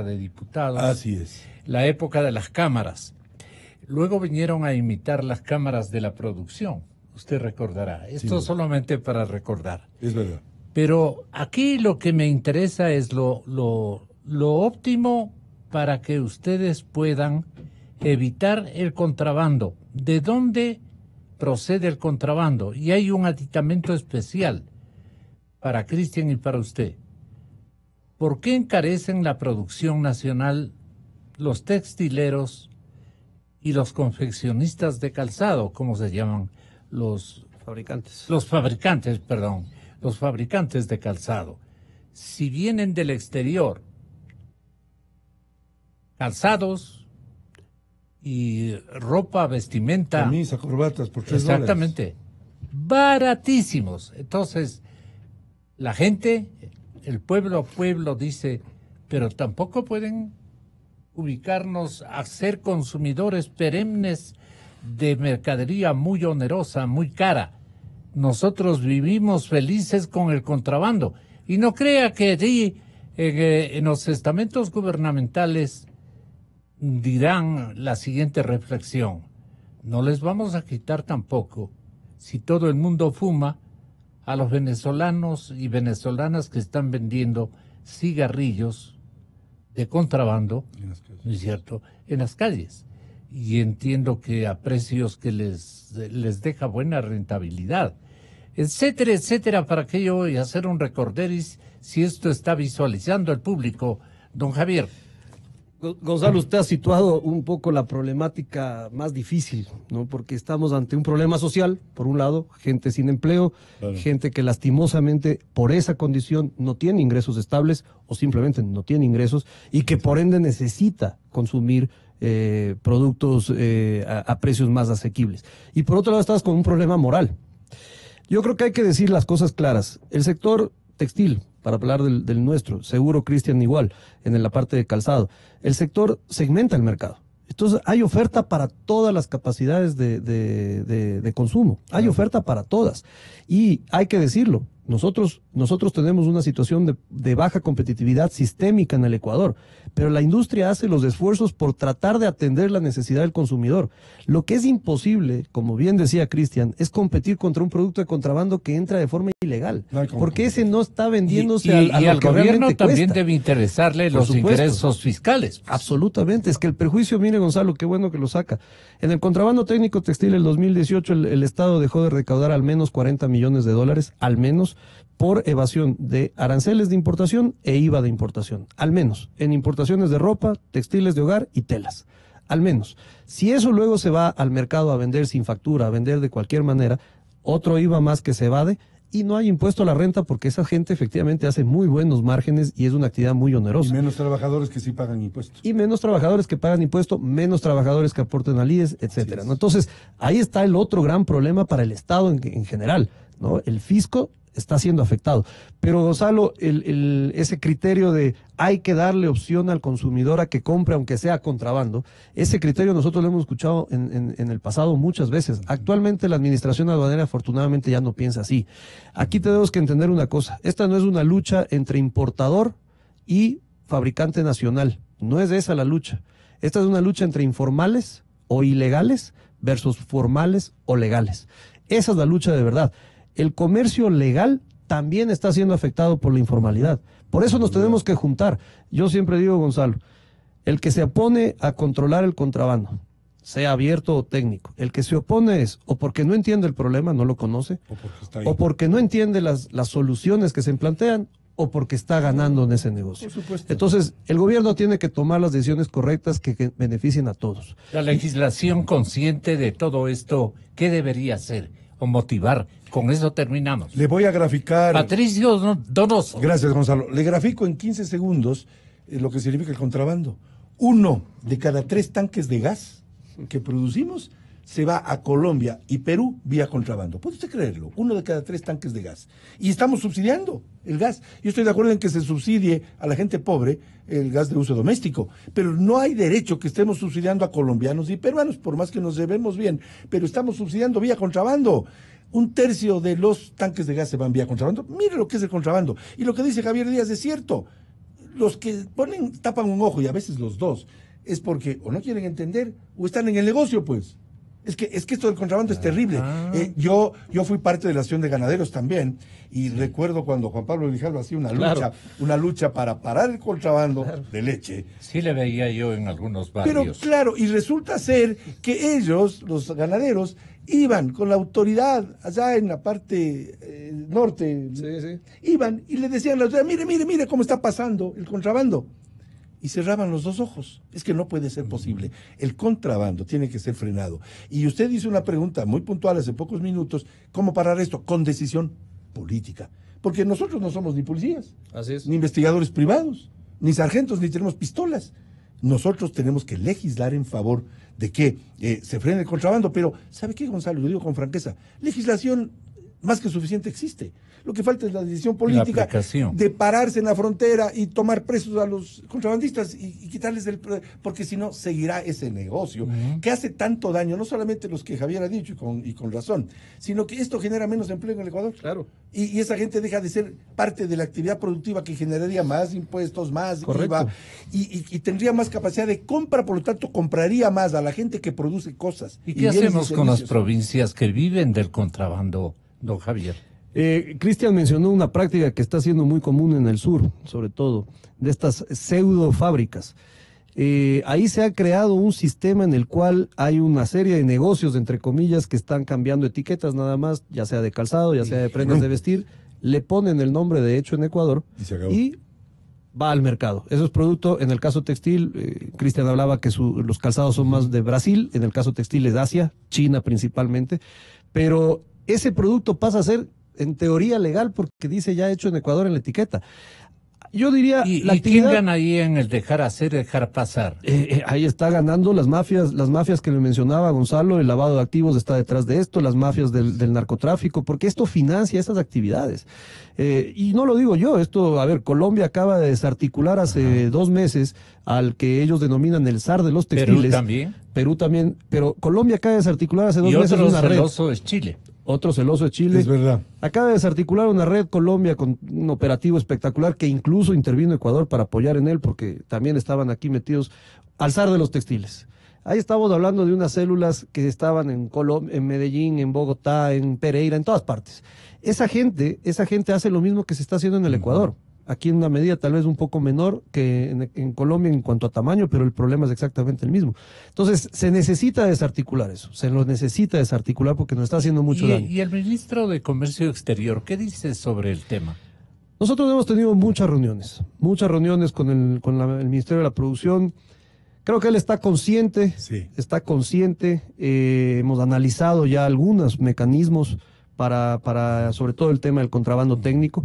de Diputados. Así es. La época de las cámaras. Luego vinieron a imitar las cámaras de la producción. Usted recordará. Esto solamente para recordar. Es verdad. Pero aquí lo que me interesa es lo óptimo para que ustedes puedan evitar el contrabando. ¿De dónde procede el contrabando? Y hay un aditamento especial para Cristian y para usted. ¿Por qué encarecen la producción nacional los textileros y los confeccionistas de calzado, como se llaman los fabricantes? Los fabricantes de calzado. Si vienen del exterior, calzados y ropa, vestimenta. Camisa, corbatas por $3. Exactamente. Baratísimos. Entonces, la gente, el pueblo a pueblo dice, pero tampoco pueden ubicarnos a ser consumidores perennes de mercadería muy onerosa, muy cara. Nosotros vivimos felices con el contrabando. Y no crea que allí, en los estamentos gubernamentales, dirán la siguiente reflexión. No les vamos a quitar tampoco, si todo el mundo fuma, a los venezolanos y venezolanas que están vendiendo cigarrillos de contrabando, ¿no es cierto?, en las calles. Y entiendo que a precios que les deja buena rentabilidad, etcétera, etcétera, para que yo voy a hacer un recorderis si esto está visualizando el público. Don Javier. Gonzalo, usted ha situado un poco la problemática más difícil, ¿no? Porque estamos ante un problema social, por un lado, gente sin empleo, claro, gente que lastimosamente por esa condición no tiene ingresos estables o simplemente no tiene ingresos y que por ende necesita consumir productos a precios más asequibles. Y por otro lado estás con un problema moral. Yo creo que hay que decir las cosas claras. El sector textil, para hablar del nuestro, seguro Cristian igual, en la parte de calzado, el sector segmenta el mercado. Entonces hay oferta para todas las capacidades de consumo, hay oferta para todas. Y hay que decirlo, nosotros tenemos una situación de baja competitividad sistémica en el Ecuador, pero la industria hace los esfuerzos por tratar de atender la necesidad del consumidor. Lo que es imposible, como bien decía Cristian, es competir contra un producto de contrabando que entra de forma ilegal, porque ese no está vendiéndose a lo al que gobierno también cuesta. debe interesarle Por los supuesto. ingresos fiscales. Absolutamente, es que el perjuicio, mire Gonzalo, qué bueno que lo saca. En el contrabando técnico textil el 2018 el Estado dejó de recaudar al menos $40 millones, al menos, por evasión de aranceles de importación e IVA de importación, al menos, en importaciones de ropa, textiles de hogar y telas, al menos. Si eso luego se va al mercado a vender sin factura, a vender de cualquier manera, otro IVA más que se evade, y no hay impuesto a la renta porque esa gente efectivamente hace muy buenos márgenes y es una actividad muy onerosa. Y menos trabajadores que sí pagan impuestos. Y menos trabajadores que pagan impuesto, menos trabajadores que aporten al IES, etcétera, ¿no? Entonces, ahí está el otro gran problema para el Estado en general, ¿no? El fisco está siendo afectado. Pero Gonzalo, ese criterio de hay que darle opción al consumidor a que compre aunque sea contrabando, ese criterio nosotros lo hemos escuchado en el pasado muchas veces. Actualmente la administración aduanera afortunadamente ya no piensa así. Aquí tenemos que entender una cosa, esta no es una lucha entre importador y fabricante nacional, no es esa la lucha. Esta es una lucha entre informales o ilegales versus formales o legales. Esa es la lucha de verdad. El comercio legal también está siendo afectado por la informalidad. Por eso nos tenemos que juntar. Yo siempre digo, Gonzalo, el que se opone a controlar el contrabando, sea abierto o técnico, el que se opone es o porque no entiende el problema, no lo conoce, o porque no entiende las soluciones que se plantean, o porque está ganando en ese negocio. Por supuesto. Entonces, el gobierno tiene que tomar las decisiones correctas que beneficien a todos. La legislación consciente de todo esto, ¿qué debería hacer o motivar? Con eso terminamos. Le voy a graficar. Patricio Donoso. Gracias, Gonzalo. Le grafico en 15 segundos lo que significa el contrabando. 1 de cada 3 tanques de gas que producimos se va a Colombia y Perú vía contrabando. ¿Puede usted creerlo? 1 de cada 3 tanques de gas. Y estamos subsidiando el gas. Yo estoy de acuerdo en que se subsidie a la gente pobre el gas de uso doméstico, pero no hay derecho que estemos subsidiando a colombianos y peruanos, por más que nos llevemos bien, pero estamos subsidiando vía contrabando. 1/3 de los tanques de gas se van vía contrabando. Mire lo que es el contrabando. Y lo que dice Javier Díaz es cierto. Los que tapan un ojo, y a veces los dos, es porque o no quieren entender o están en el negocio, pues. Es que esto del contrabando es terrible. Yo fui parte de la Asociación de Ganaderos también, y recuerdo cuando Juan Pablo Grijalva hacía una lucha para parar el contrabando de leche. Sí le veía yo en algunos barrios. Pero claro, y resulta ser que ellos, los ganaderos, iban con la autoridad allá en la parte norte, iban y le decían a la autoridad, mire cómo está pasando el contrabando. Y cerraban los dos ojos. Es que no puede ser posible. El contrabando tiene que ser frenado. Y usted hizo una pregunta muy puntual hace pocos minutos, ¿cómo parar esto? Con decisión política. Porque nosotros no somos ni policías, ni investigadores privados, ni sargentos, ni tenemos pistolas. Nosotros tenemos que legislar en favor de que se frene el contrabando. Pero, ¿sabe qué, Gonzalo? Lo digo con franqueza. Legislación más que suficiente existe. Lo que falta es la decisión política de pararse en la frontera y tomar presos a los contrabandistas y quitarles porque si no seguirá ese negocio que hace tanto daño, no solamente los que Javier ha dicho y con razón, sino que esto genera menos empleo en el Ecuador. Claro. Y esa gente deja de ser parte de la actividad productiva que generaría más impuestos, más IVA y tendría más capacidad de compra, por lo tanto compraría más a la gente que produce cosas. ¿Y qué hacemos con las provincias que viven del contrabando, don Javier? Cristian mencionó una práctica que está siendo muy común en el sur, sobre todo, de estas pseudo fábricas. Ahí se ha creado un sistema en el cual hay una serie de negocios, entre comillas, que están cambiando etiquetas nada más, ya sea de calzado, ya sea de prendas de vestir, le ponen el nombre de hecho en Ecuador y va al mercado. Eso es producto, en el caso textil, Cristian hablaba que los calzados son más de Brasil, en el caso textil es Asia, China principalmente, pero ese producto pasa a ser en teoría legal porque dice ya hecho en Ecuador en la etiqueta. Yo diría... ¿Y quién gana ahí en el dejar hacer, dejar pasar? Ahí está ganando las mafias que le mencionaba Gonzalo, el lavado de activos está detrás de esto, las mafias del narcotráfico, porque esto financia esas actividades. Y no lo digo yo, Colombia acaba de desarticular hace 2 meses al que ellos denominan el zar de los textiles. Perú también, pero Colombia acaba de desarticular hace 2 meses una red. Y otro celoso es Chile. Otro celoso es Chile. Es verdad. Acaba de desarticular una red Colombia con un operativo espectacular que incluso intervino Ecuador para apoyar en él porque también estaban aquí metidos al zar de los textiles. Ahí estamos hablando de unas células que estaban en Medellín, en Bogotá, en Pereira, en todas partes. Esa gente hace lo mismo que se está haciendo en el Ecuador. Aquí en una medida tal vez un poco menor que en Colombia en cuanto a tamaño, pero el problema es exactamente el mismo. Entonces, se necesita desarticular eso, se lo necesita desarticular porque nos está haciendo mucho daño. ¿Y el ministro de Comercio Exterior qué dice sobre el tema? Nosotros hemos tenido muchas reuniones con el Ministerio de la Producción. Creo que él está consciente, hemos analizado ya algunos mecanismos para sobre todo el tema del contrabando técnico.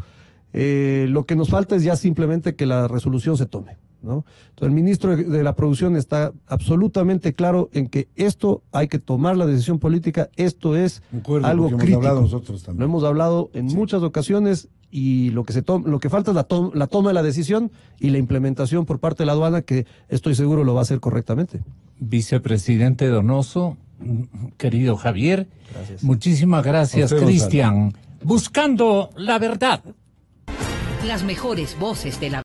Lo que nos falta es ya simplemente que la resolución se tome, ¿no? Entonces el ministro de la Producción está absolutamente claro en que esto hay que tomar la decisión política, esto es algo crítico. Hemos hablado nosotros también. Lo hemos hablado en muchas ocasiones y lo que falta es la toma de la decisión y la implementación por parte de la aduana, que estoy seguro lo va a hacer correctamente. Vicepresidente Donoso, querido Javier, muchísimas gracias, Cristian. Buscando la verdad. Las mejores voces de la